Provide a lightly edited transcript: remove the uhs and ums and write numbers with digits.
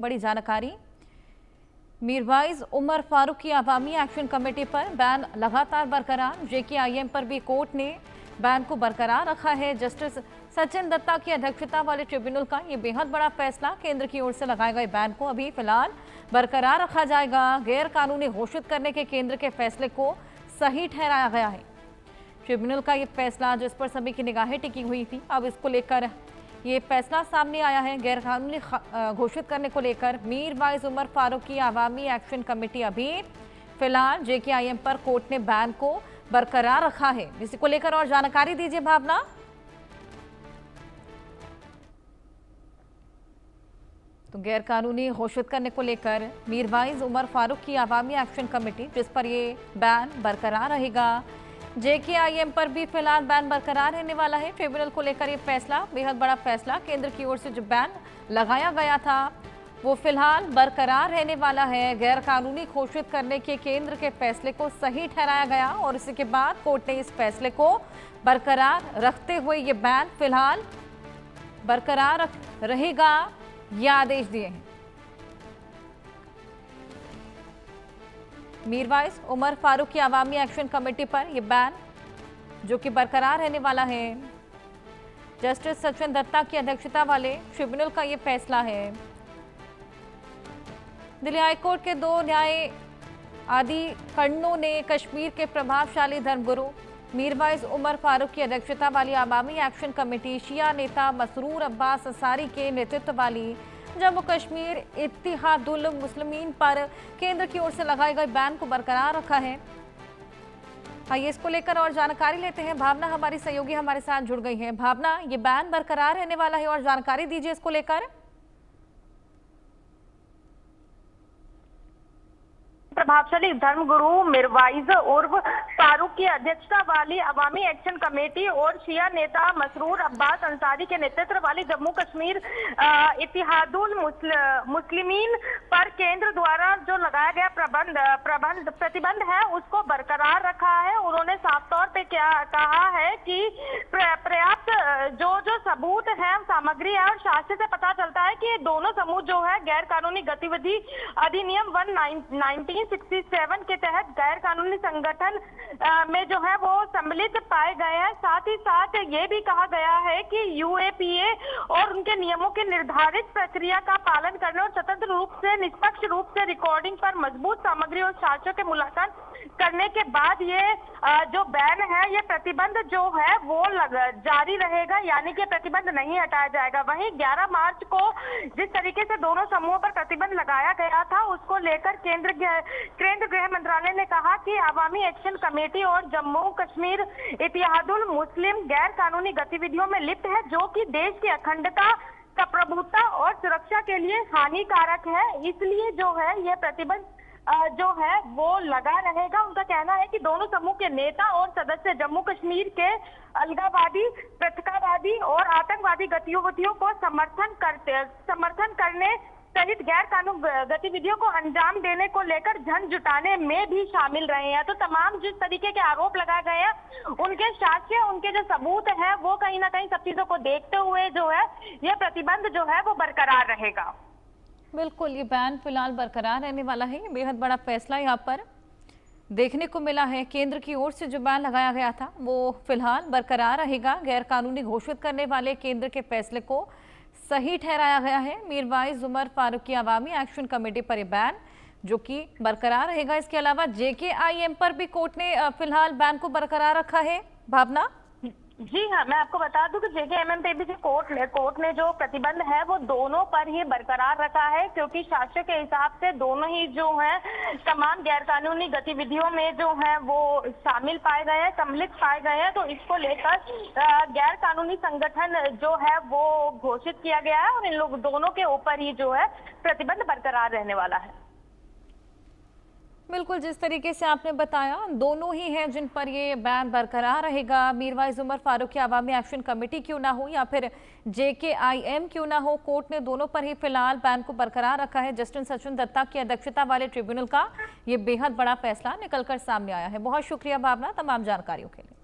बड़ी जानकारी। मीरवाइज उमर फारूक की अवामी एक्शन कमेटी पर बैन लगातार बरकरार। JKIM पर भी कोर्ट ने बैन को बरकरार रखा है। जस्टिस सचिन दत्ता की अध्यक्षता वाले ट्रिब्यूनल का ये बेहद बड़ा फैसला। केंद्र की ओर से लगाए गए बैन को अभी फिलहाल बरकरार रखा जाएगा। गैर कानूनी घोषित करने के केंद्र के फैसले को सही ठहराया गया है। ट्रिब्यूनल का ये फैसला जिस पर सभी की निगाहें टिकी हुई थी, अब इसको लेकर ये फैसला सामने आया है। गैर कानूनी घोषित करने को लेकर मीरवाइज उमर फारूक की अवामी एक्शन कमेटी अभी फिलहाल JKIM पर कोर्ट ने बैन को बरकरार रखा है। इसी को लेकर और जानकारी दीजिए भावना। तो गैर कानूनी घोषित करने को लेकर मीरवाइज उमर फारूक की अवामी एक्शन कमेटी जिस पर ये बैन बरकरार रहेगा, JKIM पर भी फिलहाल बैन बरकरार रहने वाला है। ट्रिब्यूनल को लेकर ये फैसला बेहद बड़ा फैसला। केंद्र की ओर से जो बैन लगाया गया था वो फिलहाल बरकरार रहने वाला है। गैर कानूनी घोषित करने के केंद्र के फैसले को सही ठहराया गया और इसी के बाद कोर्ट ने इस फैसले को बरकरार रखते हुए ये बैन फिलहाल बरकरार रहेगा, ये आदेश दिए हैं। मीरवाइज उमर फारूक की अवामी एक्शन कमेटी पर यह बैन जो कि बरकरार रहने वाला है। जस्टिस सचिन दत्ता की अध्यक्षता वाले ट्रिब्यूनल का यह फैसला है। दिल्ली हाईकोर्ट के 2 न्यायाधीशों ने कश्मीर के प्रभावशाली धर्मगुरु मीरवाइज उमर फारूक की अध्यक्षता वाली अवामी एक्शन कमेटी शिया नेता मसरूर अब्बास अंसारी के नेतृत्व वाली जम्मू कश्मीर इत्तिहादुल मुस्लिमीन पर केंद्र की ओर से लगाए गए बैन को बरकरार रखा है। आइए इसको लेकर और जानकारी लेते हैं। भावना हमारी सहयोगी हमारे साथ जुड़ गई है। भावना, ये बैन बरकरार रहने वाला है और जानकारी दीजिए इसको लेकर। प्रभावशाली धर्मगुरु मीरवाइज उर्फ फारूक की अध्यक्षता वाली अवामी एक्शन कमेटी और शिया नेता मसरूर अब्बास अंसारी के नेतृत्व वाली जम्मू कश्मीर इत्तिहादुल मुस्लिमीन पर केंद्र द्वारा जो लगाया गया प्रतिबंध है उसको बरकरार रखा है। उन्होंने साफ तौर पे क्या कहा है कि पर्याप्त जो सबूत है, सामग्री है और शास्त्र से पता चलता है कि ये दोनों समूह जो है गैर कानूनी गतिविधि अधिनियम 1967 के तहत गैर कानूनी संगठन में जो है वो सम्मिलित पाए गए हैं। साथ ही साथ ये भी कहा गया है कि UAPA और उनके नियमों की निर्धारित प्रक्रिया का पालन करने और स्वतंत्र रूप से निष्पक्ष रूप से रिकॉर्डिंग पर मजबूत सामग्री और साक्ष्यों के मूल्यांकन करने के बाद ये जो बैन है, ये प्रतिबंध जो है वो जारी रहेगा, यानी कि प्रतिबंध नहीं हटाया जाएगा। वहीं 11 मार्च को जिस तरीके से दोनों समूहों पर प्रतिबंध लगाया गया था उसको लेकर केंद्र गृह मंत्रालय ने कहा कि अवामी एक्शन कमेटी और जम्मू कश्मीर इत्तिहादुल मुस्लिम गैर कानूनी गतिविधियों में लिप्त है जो कि देश की अखंडता, प्रभुत्व और सुरक्षा के लिए हानिकारक है। इसलिए जो है यह प्रतिबंध जो है वो लगा रहेगा। उनका कहना है कि दोनों समूह के नेता और सदस्य जम्मू कश्मीर के अलगाववादी, पृथकवादी और आतंकवादी गतिविधियों को समर्थन करने सहित गैर कानूनी गतिविधियों को अंजाम देने को लेकर धन जुटाने में भी शामिल रहे हैं। तो तमाम जिस तरीके के आरोप लगाए गए हैं उनके साक्ष्य, उनके जो सबूत है वो कहीं ना कहीं सब चीजों को देखते हुए जो है यह प्रतिबंध जो है वो बरकरार रहेगा। बिल्कुल, ये बैन फिलहाल बरकरार रहने वाला है। बेहद बड़ा फैसला यहाँ पर देखने को मिला है। केंद्र की ओर से जो बैन लगाया गया था वो फिलहाल बरकरार रहेगा। गैर कानूनी घोषित करने वाले केंद्र के फैसले को सही ठहराया गया है। मीरवाइज उमर फारूक की अवामी एक्शन कमेटी पर यह बैन जो कि बरकरार रहेगा। इसके अलावा JKIM पर भी कोर्ट ने फिलहाल बैन को बरकरार रखा है। भावना, जी हाँ, मैं आपको बता दूं कि JKIM पे भी कोर्ट ने जो प्रतिबंध है वो दोनों पर ही बरकरार रखा है, क्योंकि शास्त्र के हिसाब से दोनों ही जो है तमाम गैर कानूनी गतिविधियों में जो है वो शामिल पाए गए हैं, सम्मिलित पाए गए हैं। तो इसको लेकर गैर कानूनी संगठन जो है वो घोषित किया गया है और इन लोग दोनों के ऊपर ही जो है प्रतिबंध बरकरार रहने वाला है। बिल्कुल, जिस तरीके से आपने बताया दोनों ही हैं जिन पर ये बैन बरकरार रहेगा। मीरवाइज उमर फारूक की अवामी एक्शन कमेटी क्यों ना हो या फिर JKIM क्यों ना हो, कोर्ट ने दोनों पर ही फिलहाल बैन को बरकरार रखा है। जस्टिस सचिन दत्ता की अध्यक्षता वाले ट्रिब्यूनल का ये बेहद बड़ा फैसला निकलकर सामने आया है। बहुत शुक्रिया भावना तमाम जानकारियों के लिए।